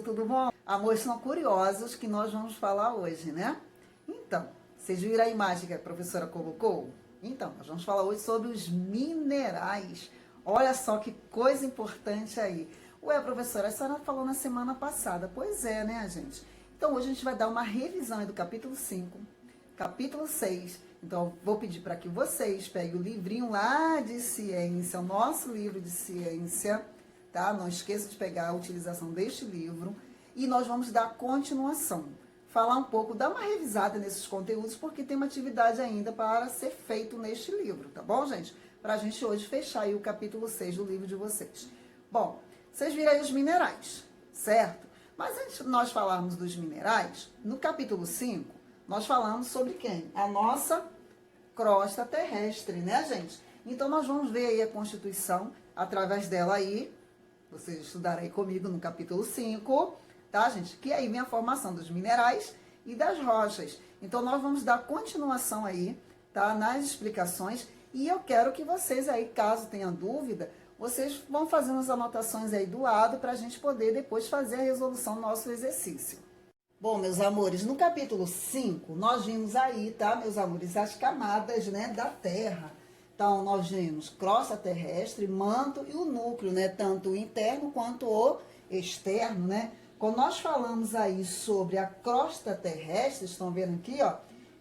Tudo bom? Amores, são curiosos que nós vamos falar hoje, né? Então, vocês viram a imagem que a professora colocou? Então, nós vamos falar hoje sobre os minerais. Olha só que coisa importante aí. Ué, professora, a senhora falou na semana passada. Pois é, né, gente? Então, hoje a gente vai dar uma revisão aí do capítulo 5, capítulo 6. Então, vou pedir para que vocês peguem o livrinho lá de ciência, o nosso livro de ciência, tá? Não esqueça de pegar a utilização deste livro e nós vamos dar continuação. Falar um pouco, dar uma revisada nesses conteúdos, porque tem uma atividade ainda para ser feito neste livro, tá bom, gente? Para a gente hoje fechar aí o capítulo 6 do livro de vocês. Bom, vocês viram aí os minerais, certo? Mas antes de nós falarmos dos minerais, no capítulo 5, nós falamos sobre quem? A nossa crosta terrestre, né, gente? Então, nós vamos ver aí a Constituição, através dela aí, vocês estudaram aí comigo no capítulo 5, tá, gente? Que aí vem a formação dos minerais e das rochas. Então, nós vamos dar continuação aí, tá, nas explicações. E eu quero que vocês aí, caso tenham dúvida, vocês vão fazendo as anotações aí do lado para a gente poder depois fazer a resolução do nosso exercício. Bom, meus amores, no capítulo 5, nós vimos aí, tá, meus amores, as camadas, né, da Terra. Então, nós vimos crosta terrestre, manto e o núcleo, né? Tanto o interno quanto o externo, né? Quando nós falamos aí sobre a crosta terrestre, estão vendo aqui, ó?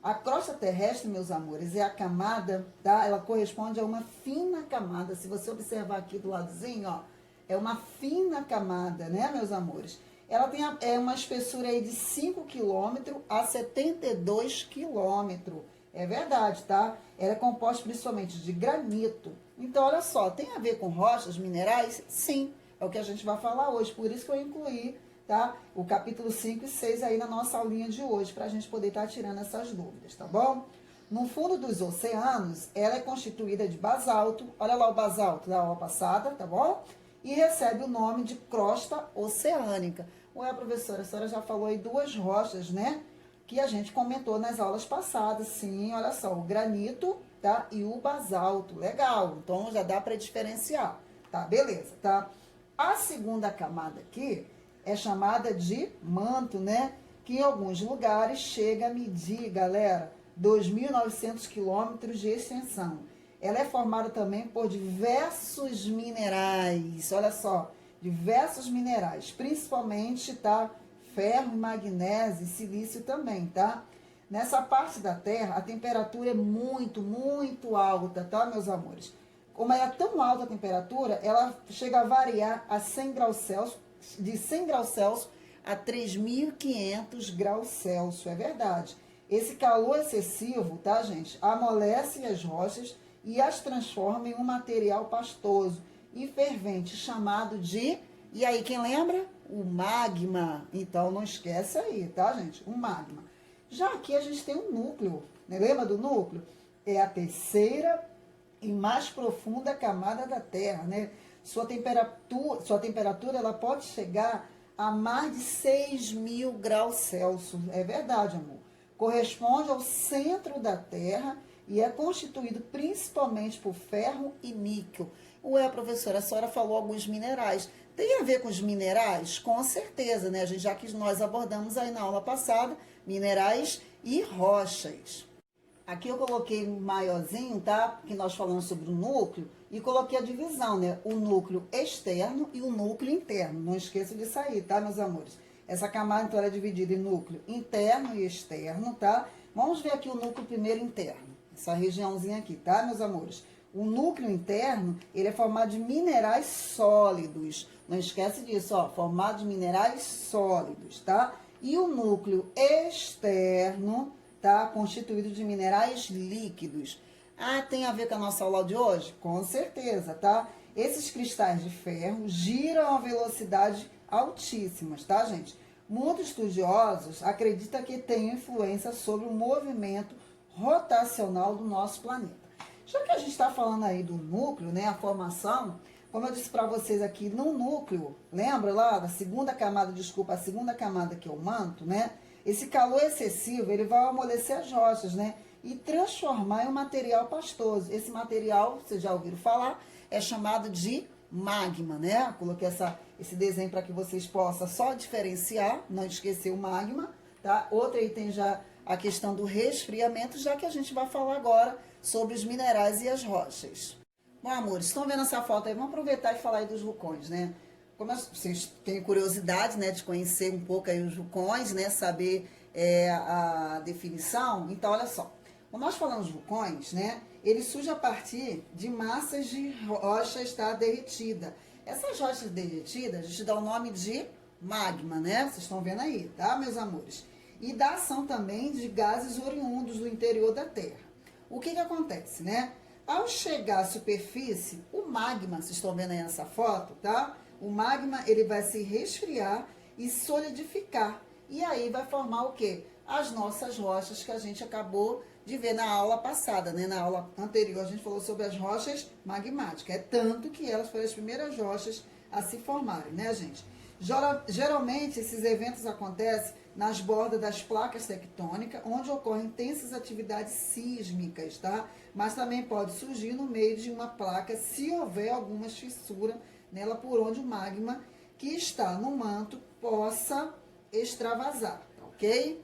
A crosta terrestre, meus amores, é a camada, tá? Ela corresponde a uma fina camada. Se você observar aqui do ladozinho, ó, é uma fina camada, né, meus amores? Ela tem uma espessura aí de 5 km a 72 km. É verdade, tá? Ela é composta principalmente de granito. Então, olha só, tem a ver com rochas, minerais? Sim, é o que a gente vai falar hoje. Por isso que eu incluí, tá, o capítulo 5 e 6 aí na nossa aulinha de hoje, para a gente poder estar tirando essas dúvidas, tá bom? No fundo dos oceanos, ela é constituída de basalto. Olha lá o basalto da aula passada, tá bom? E recebe o nome de crosta oceânica. Ué, professora, a senhora já falou aí duas rochas, né? Que a gente comentou nas aulas passadas. Sim, olha só, o granito, tá? E o basalto. Legal, então já dá para diferenciar, tá? Beleza, tá? A segunda camada aqui é chamada de manto, né? Que em alguns lugares chega a medir, galera, 2.900 quilômetros de extensão. Ela é formada também por diversos minerais, olha só, diversos minerais, principalmente, tá? Ferro, magnésio e silício também, tá? Nessa parte da Terra, a temperatura é muito, muito alta, tá, meus amores? Como é tão alta a temperatura, ela chega a variar a 100 graus Celsius, de 100 graus Celsius a 3.500 graus Celsius, é verdade. Esse calor excessivo, tá, gente, amolece as rochas e as transforma em um material pastoso e fervente, chamado de... E aí, quem lembra? O magma. Então, não esquece aí, tá, gente? O magma. Já aqui a gente tem um núcleo, né? Lembra do núcleo? É a terceira e mais profunda camada da Terra, né? Sua temperatura ela pode chegar a mais de 6.000 graus Celsius. É verdade, amor. Corresponde ao centro da Terra e é constituído principalmente por ferro e níquel. Ué, professora, a senhora falou alguns minerais. Tem a ver com os minerais? Com certeza, né? Já que nós abordamos aí na aula passada, minerais e rochas. Aqui eu coloquei um maiorzinho, tá? Que nós falamos sobre o núcleo e coloquei a divisão, né? O núcleo externo e o núcleo interno. Não esqueça disso aí, tá, meus amores? Essa camada, então, ela é dividida em núcleo interno e externo, tá? Vamos ver aqui o núcleo primeiro interno. Essa regiãozinha aqui, tá, meus amores? O núcleo interno, ele é formado de minerais sólidos. Não esquece disso, ó, formado de minerais sólidos, tá? E o núcleo externo, tá? tá? Constituído de minerais líquidos. Ah, tem a ver com a nossa aula de hoje? Com certeza, tá? Esses cristais de ferro giram a velocidade altíssimas, tá, gente? Muitos estudiosos acreditam que tem influência sobre o movimento rotacional do nosso planeta. Já que a gente está falando aí do núcleo, né, a formação, como eu disse para vocês aqui, no núcleo, lembra lá da segunda camada, desculpa, a segunda camada que é o manto, né? Esse calor excessivo, ele vai amolecer as rochas, né? E transformar em um material pastoso. Esse material, vocês já ouviram falar, é chamado de magma, né? Coloquei esse desenho para que vocês possam só diferenciar, não esquecer o magma, tá? Outra aí tem já a questão do resfriamento, já que a gente vai falar agora sobre os minerais e as rochas. Bom, amores, estão vendo essa foto aí? Vamos aproveitar e falar aí dos vulcões, né? Como vocês têm curiosidade, né, de conhecer um pouco aí os vulcões, né, saber a definição, então olha só. Quando nós falamos vulcões, né, ele surge a partir de massas de rochas, tá, derretida. Essas rochas derretidas, a gente dá o nome de magma, né? Vocês estão vendo aí, tá, meus amores? E da ação também de gases oriundos do interior da Terra. O que acontece, né? Ao chegar à superfície, o magma, vocês estão vendo aí nessa foto, tá? O magma, ele vai se resfriar e solidificar. E aí vai formar o quê? As nossas rochas que a gente acabou de ver na aula passada, né? Na aula anterior a gente falou sobre as rochas magmáticas. É tanto que elas foram as primeiras rochas a se formarem, né, gente? Geralmente, esses eventos acontecem nas bordas das placas tectônicas, onde ocorrem intensas atividades sísmicas, tá? Mas também pode surgir no meio de uma placa, se houver alguma fissura nela, por onde o magma que está no manto possa extravasar, tá ok?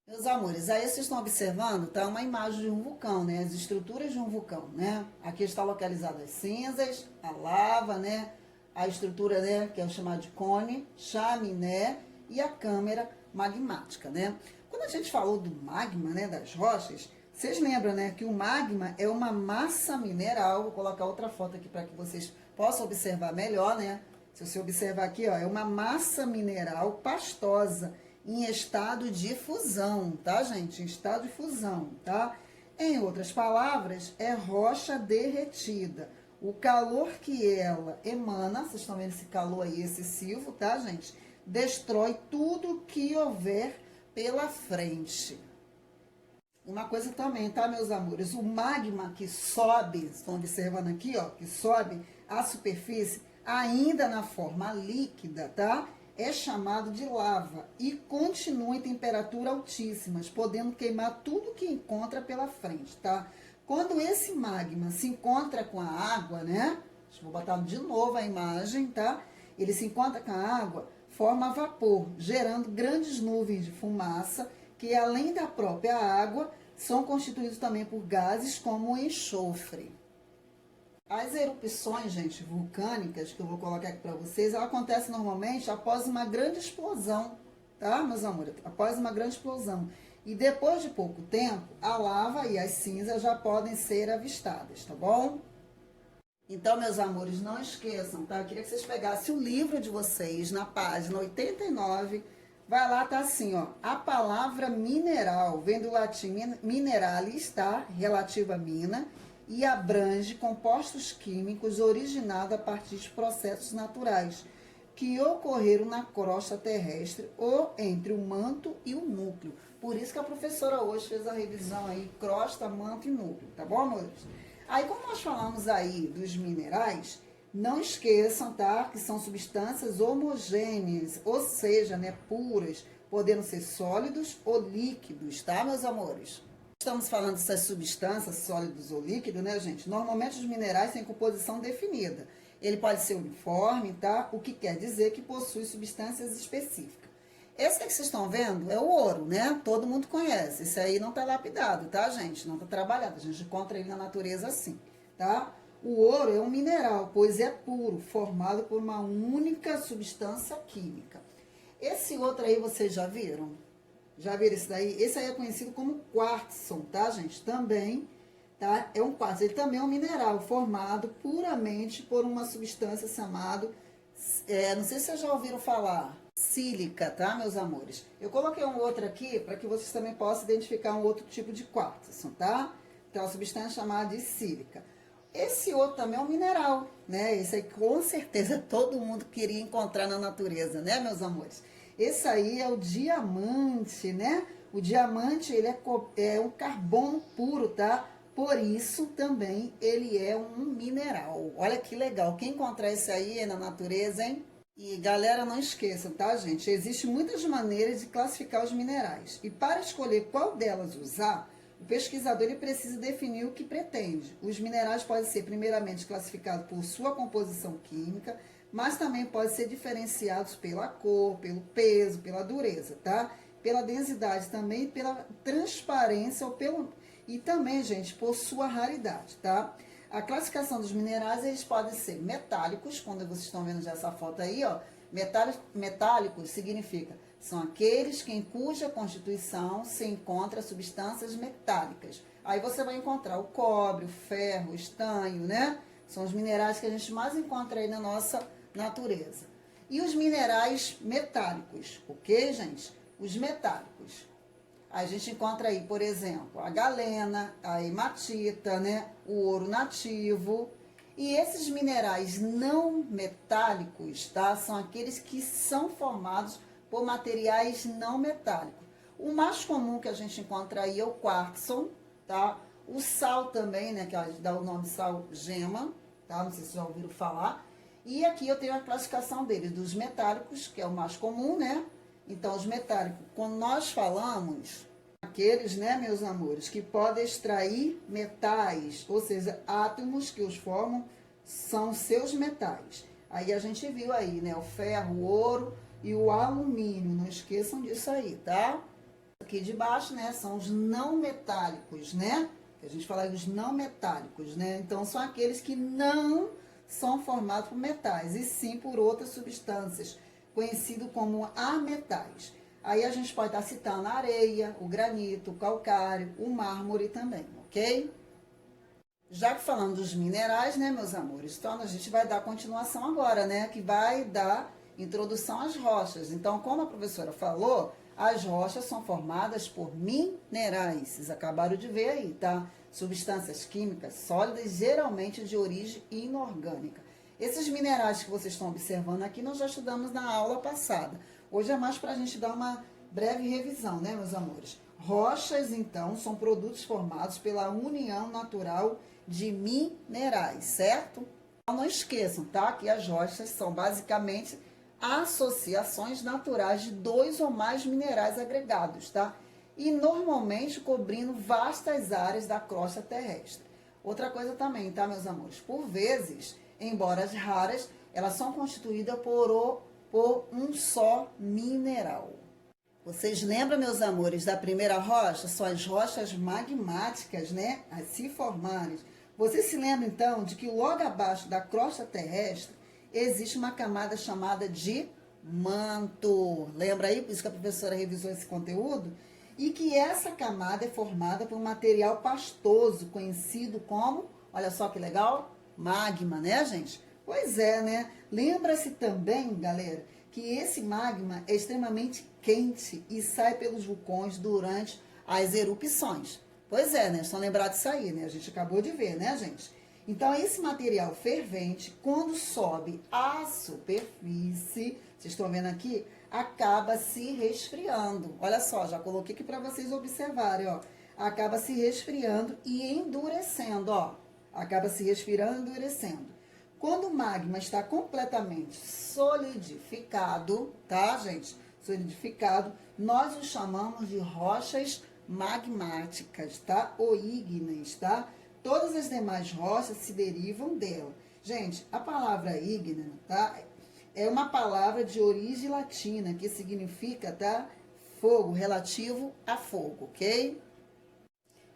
Meus amores, aí vocês estão observando, tá? Uma imagem de um vulcão, né? As estruturas de um vulcão, né? Aqui está localizado as cinzas, a lava, né? A estrutura, né, que é chamada de cone, chaminé e a câmara magmática, né? Quando a gente falou do magma, né, das rochas, vocês lembram, né, que o magma é uma massa mineral. Vou colocar outra foto aqui para que vocês possam observar melhor, né? Se você observar aqui, ó, é uma massa mineral pastosa em estado de fusão, tá, gente? Em estado de fusão, tá? Em outras palavras, é rocha derretida. O calor que ela emana, vocês estão vendo esse calor aí excessivo, tá, gente? Destrói tudo que houver pela frente. Uma coisa também, tá, meus amores? O magma que sobe, estão observando aqui, ó, que sobe à superfície, ainda na forma líquida, tá? É chamado de lava e continua em temperatura altíssimas, podendo queimar tudo que encontra pela frente, tá? Quando esse magma se encontra com a água, né? Vou botar de novo a imagem, tá? Ele se encontra com a água, forma vapor, gerando grandes nuvens de fumaça, que além da própria água, são constituídos também por gases como o enxofre. As erupções, gente, vulcânicas, que eu vou colocar aqui para vocês, ela acontece normalmente após uma grande explosão, tá, meus amores? Após uma grande explosão. E depois de pouco tempo, a lava e as cinzas já podem ser avistadas, tá bom? Então, meus amores, não esqueçam, tá? Eu queria que vocês pegassem o livro de vocês, na página 89. Vai lá, tá assim, ó. A palavra mineral vem do latim mineralis, tá? Relativa a mina. E abrange compostos químicos originados a partir de processos naturais que ocorreram na crosta terrestre ou entre o manto e o núcleo. Por isso que a professora hoje fez a revisão aí, crosta, manto e núcleo, tá bom, amores? Aí, como nós falamos aí dos minerais, não esqueçam, tá, que são substâncias homogêneas, ou seja, né, puras, podendo ser sólidos ou líquidos, tá, meus amores? Estamos falando dessas substâncias, sólidos ou líquidos, né, gente? Normalmente os minerais têm composição definida. Ele pode ser uniforme, tá? O que quer dizer que possui substâncias específicas. Esse que vocês estão vendo é o ouro, né? Todo mundo conhece. Esse aí não tá lapidado, tá, gente? Não tá trabalhado. A gente encontra ele na natureza assim, tá? O ouro é um mineral, pois é puro, formado por uma única substância química. Esse outro aí vocês já viram? Já viram esse daí? Esse aí é conhecido como quartzo, tá, gente? Também, tá? É um quartzo. Ele também é um mineral formado puramente por uma substância chamada, não sei se vocês já ouviram falar, sílica, tá, meus amores? Eu coloquei um outro aqui para que vocês também possam identificar um outro tipo de quartzo, tá? Então, a substância chamada de sílica. Esse outro também é um mineral, né? Esse aí com certeza todo mundo queria encontrar na natureza, né, meus amores? Esse aí é o diamante, né? O diamante, ele é um carbono puro, tá? Por isso também ele é um mineral. Olha que legal. Quem encontrar esse aí é na natureza, hein? E galera, não esqueçam, tá, gente? Existem muitas maneiras de classificar os minerais. E para escolher qual delas usar, o pesquisador ele precisa definir o que pretende. Os minerais podem ser primeiramente classificados por sua composição química, mas também podem ser diferenciados pela cor, pelo peso, pela dureza, tá? Pela densidade também, pela transparência e também, gente, por sua raridade, tá? A classificação dos minerais, eles podem ser metálicos, quando vocês estão vendo já essa foto aí, ó. Metálicos significa, são aqueles em cuja constituição se encontra substâncias metálicas. Aí você vai encontrar o cobre, o ferro, o estanho, né? São os minerais que a gente mais encontra aí na nossa natureza. E os minerais metálicos, ok, gente? Os metálicos. A gente encontra aí, por exemplo, a galena, a hematita, né? O ouro nativo. E esses minerais não metálicos, tá? São aqueles que são formados por materiais não metálicos. O mais comum que a gente encontra aí é o quartzo, tá? O sal também, né? Que a gente dá o nome de sal gema, tá? Não sei se já ouviram falar. E aqui eu tenho a classificação deles, dos metálicos, que é o mais comum, né? Então, os metálicos, quando nós falamos, aqueles, né, meus amores, que podem extrair metais, ou seja, átomos que os formam, são seus metais. Aí a gente viu aí, né, o ferro, o ouro e o alumínio, não esqueçam disso aí, tá? Aqui de baixo, né, são os não metálicos, né? A gente fala dos não metálicos, né? Então, são aqueles que não são formados por metais, e sim por outras substâncias, conhecido como ametais. Aí a gente pode estar citando a areia, o granito, o calcário, o mármore também, ok? Já que falando dos minerais, né, meus amores, então a gente vai dar continuação agora, né, que vai dar introdução às rochas. Então, como a professora falou, as rochas são formadas por minerais, vocês acabaram de ver aí, tá? Substâncias químicas sólidas, geralmente de origem inorgânica. Esses minerais que vocês estão observando aqui, nós já estudamos na aula passada. Hoje é mais para a gente dar uma breve revisão, né, meus amores? Rochas, então, são produtos formados pela união natural de minerais, certo? Então, não esqueçam, tá? Que as rochas são basicamente associações naturais de dois ou mais minerais agregados, tá? E normalmente cobrindo vastas áreas da crosta terrestre. Outra coisa também, tá, meus amores? Por vezes, embora raras, elas são constituídas por um só mineral. Vocês lembram, meus amores, da primeira rocha? São as rochas magmáticas, né? A se formarem. Vocês se lembram, então, de que logo abaixo da crosta terrestre existe uma camada chamada de manto. Lembra aí? Por isso que a professora revisou esse conteúdo? E que essa camada é formada por um material pastoso, conhecido como, olha só que legal, magma, né, gente? Pois é, né? Lembra-se também, galera, que esse magma é extremamente quente e sai pelos vulcões durante as erupções. Pois é, né? Estão lembrados disso aí, né? A gente acabou de ver, né, gente? Então, esse material fervente, quando sobe à superfície, vocês estão vendo aqui, acaba se resfriando. Olha só, já coloquei aqui para vocês observarem, ó. Acaba se resfriando e endurecendo, ó. Acaba se resfriando e endurecendo. Quando o magma está completamente solidificado, tá, gente? Solidificado, nós o chamamos de rochas magmáticas, tá? Ou ígneas, tá? Todas as demais rochas se derivam dela. Gente, a palavra ígnea, tá? É uma palavra de origem latina que significa, tá? Fogo, relativo a fogo, ok?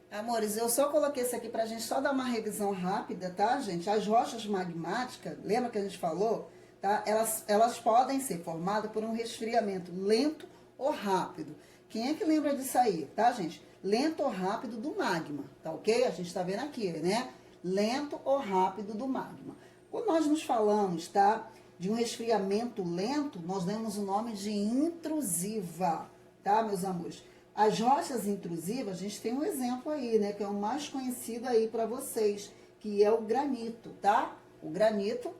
Amores, eu só coloquei isso aqui pra gente só dar uma revisão rápida, tá, gente? As rochas magmáticas, lembra que a gente falou? Tá? Elas podem ser formadas por um resfriamento lento ou rápido. Quem é que lembra disso aí, tá, gente? Lento ou rápido do magma, tá ok? A gente tá vendo aqui, né? Lento ou rápido do magma. Quando nós nos falamos, tá? de um resfriamento lento, nós demos o nome de intrusiva, tá, meus amores? As rochas intrusivas, a gente tem um exemplo aí, né, que é o mais conhecido aí para vocês, que é o granito, tá? O granito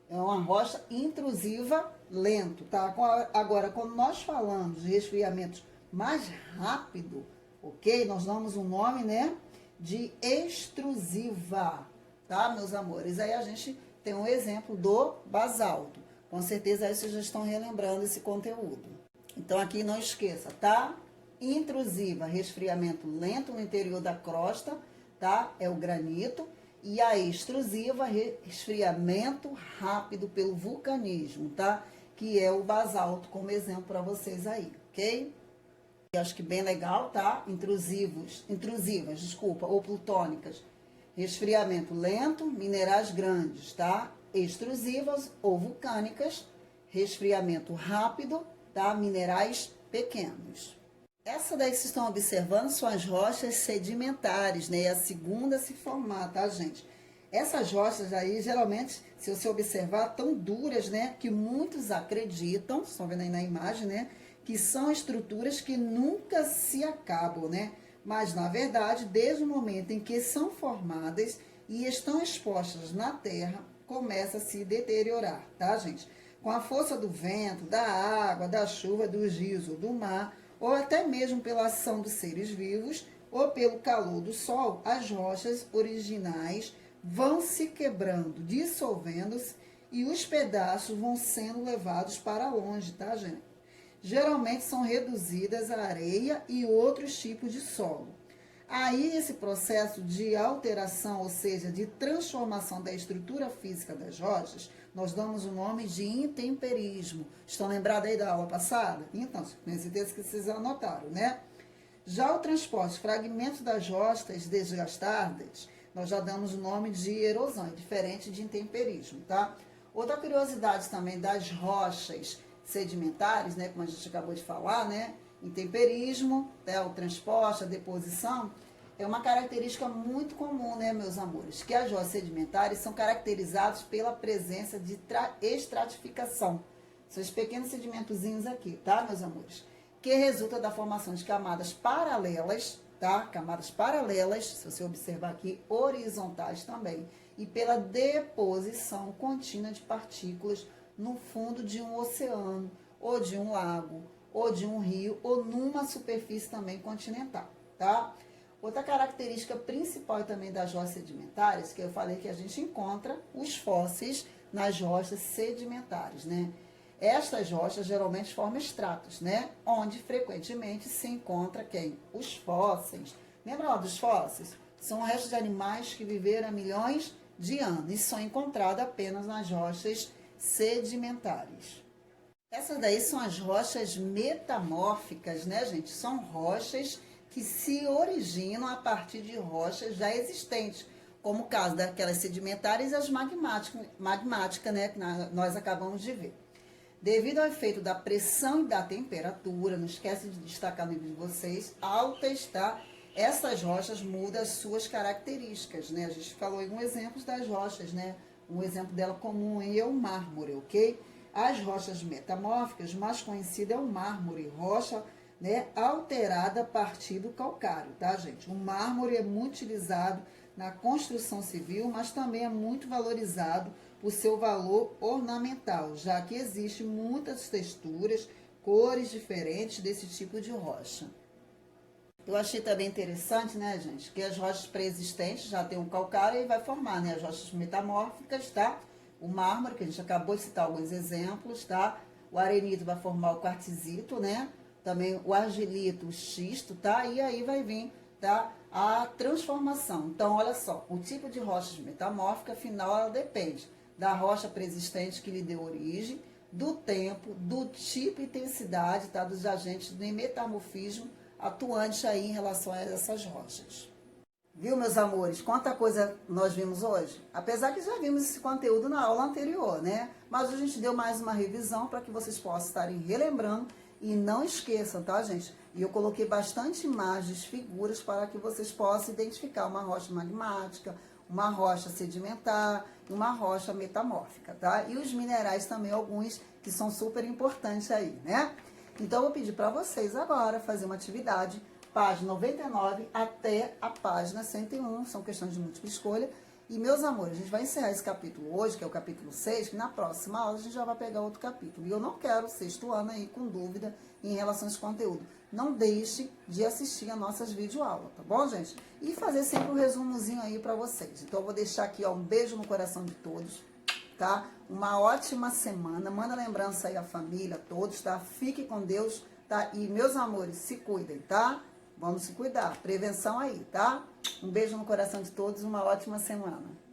é uma rocha intrusiva lento, tá? Agora, quando nós falamos de resfriamentos mais rápido, ok? Nós damos um nome, né, de extrusiva, tá, meus amores? Aí a gente tem um exemplo do basalto. Com certeza aí vocês já estão relembrando esse conteúdo. Então aqui não esqueça, tá? Intrusiva, resfriamento lento no interior da crosta, tá? É o granito. E a extrusiva, resfriamento rápido pelo vulcanismo, tá? Que é o basalto, como exemplo para vocês aí, ok? Eu acho que bem legal, tá? Intrusivas, desculpa, ou plutônicas. Resfriamento lento, minerais grandes, tá? Extrusivas ou vulcânicas, resfriamento rápido, tá? Minerais pequenos. Essa daí que vocês estão observando são as rochas sedimentares, né? E a segunda a se formar, tá, gente? Essas rochas aí, geralmente, se você observar, tão duras, né? Que muitos acreditam, estão vendo aí na imagem, né? Que são estruturas que nunca se acabam, né? Mas, na verdade, desde o momento em que são formadas e estão expostas na terra, começa a se deteriorar, tá, gente? Com a força do vento, da água, da chuva, dos rios ou do mar, ou até mesmo pela ação dos seres vivos, ou pelo calor do sol, as rochas originais vão se quebrando, dissolvendo-se, e os pedaços vão sendo levados para longe, tá, gente? Geralmente são reduzidas a areia e outros tipos de solo. Aí esse processo de alteração, ou seja, de transformação da estrutura física das rochas, nós damos o nome de intemperismo. Estão lembrados aí da aula passada? Então, tenho certeza que vocês anotaram, né? Já o transporte de fragmentos das rochas desgastadas, nós já damos o nome de erosão, diferente de intemperismo, tá? Outra curiosidade também das rochas sedimentares, né, como a gente acabou de falar, né, intemperismo, né, o transporte, a deposição, é uma característica muito comum, né, meus amores, que as rochas sedimentares são caracterizadas pela presença de estratificação. São os pequenos sedimentozinhos aqui, tá, meus amores? Que resulta da formação de camadas paralelas, tá? Camadas paralelas, se você observar aqui, horizontais também, e pela deposição contínua de partículas no fundo de um oceano, ou de um lago, ou de um rio, ou numa superfície também continental, tá? Outra característica principal também das rochas sedimentares, que eu falei que a gente encontra os fósseis nas rochas sedimentares, né? Estas rochas geralmente formam estratos, né? Onde frequentemente se encontra quem? Os fósseis. Lembra lá dos fósseis? São restos de animais que viveram há milhões de anos e são encontrados apenas nas rochas sedimentares. Essas daí são as rochas metamórficas, né, gente? São rochas que se originam a partir de rochas já existentes, como o caso daquelas sedimentares e as magmáticas, né, que nós acabamos de ver. Devido ao efeito da pressão e da temperatura, não esquece de destacar no livro de vocês, altas, tá? Essas rochas mudam as suas características, né? A gente falou em um exemplo das rochas, né? Um exemplo dela comum aí é o mármore, ok? As rochas metamórficas, mais conhecida é o mármore, rocha, né, alterada a partir do calcário, tá, gente? O mármore é muito utilizado na construção civil, mas também é muito valorizado por seu valor ornamental, já que existem muitas texturas, cores diferentes desse tipo de rocha. Eu achei também interessante, né, gente, que as rochas pré-existentes já tem um calcário e vai formar, né, as rochas metamórficas, tá? O mármore, que a gente acabou de citar alguns exemplos, tá? O arenito vai formar o quartzito, né? Também o argilito, o xisto, tá? E aí vai vir, tá? A transformação. Então, olha só, o tipo de rochas metamórfica, afinal, ela depende da rocha pré-existente que lhe deu origem, do tempo, do tipo e intensidade, tá? Dos agentes de metamorfismo atuante aí em relação a essas rochas. Viu, meus amores? Quanta coisa nós vimos hoje? Apesar que já vimos esse conteúdo na aula anterior, né? Mas a gente deu mais uma revisão para que vocês possam estarem relembrando e não esqueçam, tá, gente? E eu coloquei bastante imagens, figuras para que vocês possam identificar uma rocha magmática, uma rocha sedimentar e uma rocha metamórfica, tá? E os minerais também, alguns que são super importantes aí, né? Então, eu vou pedir para vocês agora fazer uma atividade, página 99 até a página 101, são questões de múltipla escolha. E, meus amores, a gente vai encerrar esse capítulo hoje, que é o capítulo 6, que na próxima aula a gente já vai pegar outro capítulo. E eu não quero sexto ano aí com dúvida em relação a esse conteúdo. Não deixe de assistir as nossas videoaulas, tá bom, gente? E fazer sempre um resumozinho aí para vocês. Então, eu vou deixar aqui, ó, um beijo no coração de todos, tá? Uma ótima semana. Manda lembrança aí à família, a todos, tá? Fique com Deus, tá? E, meus amores, se cuidem, tá? Vamos se cuidar. Prevenção aí, tá? Um beijo no coração de todos, uma ótima semana.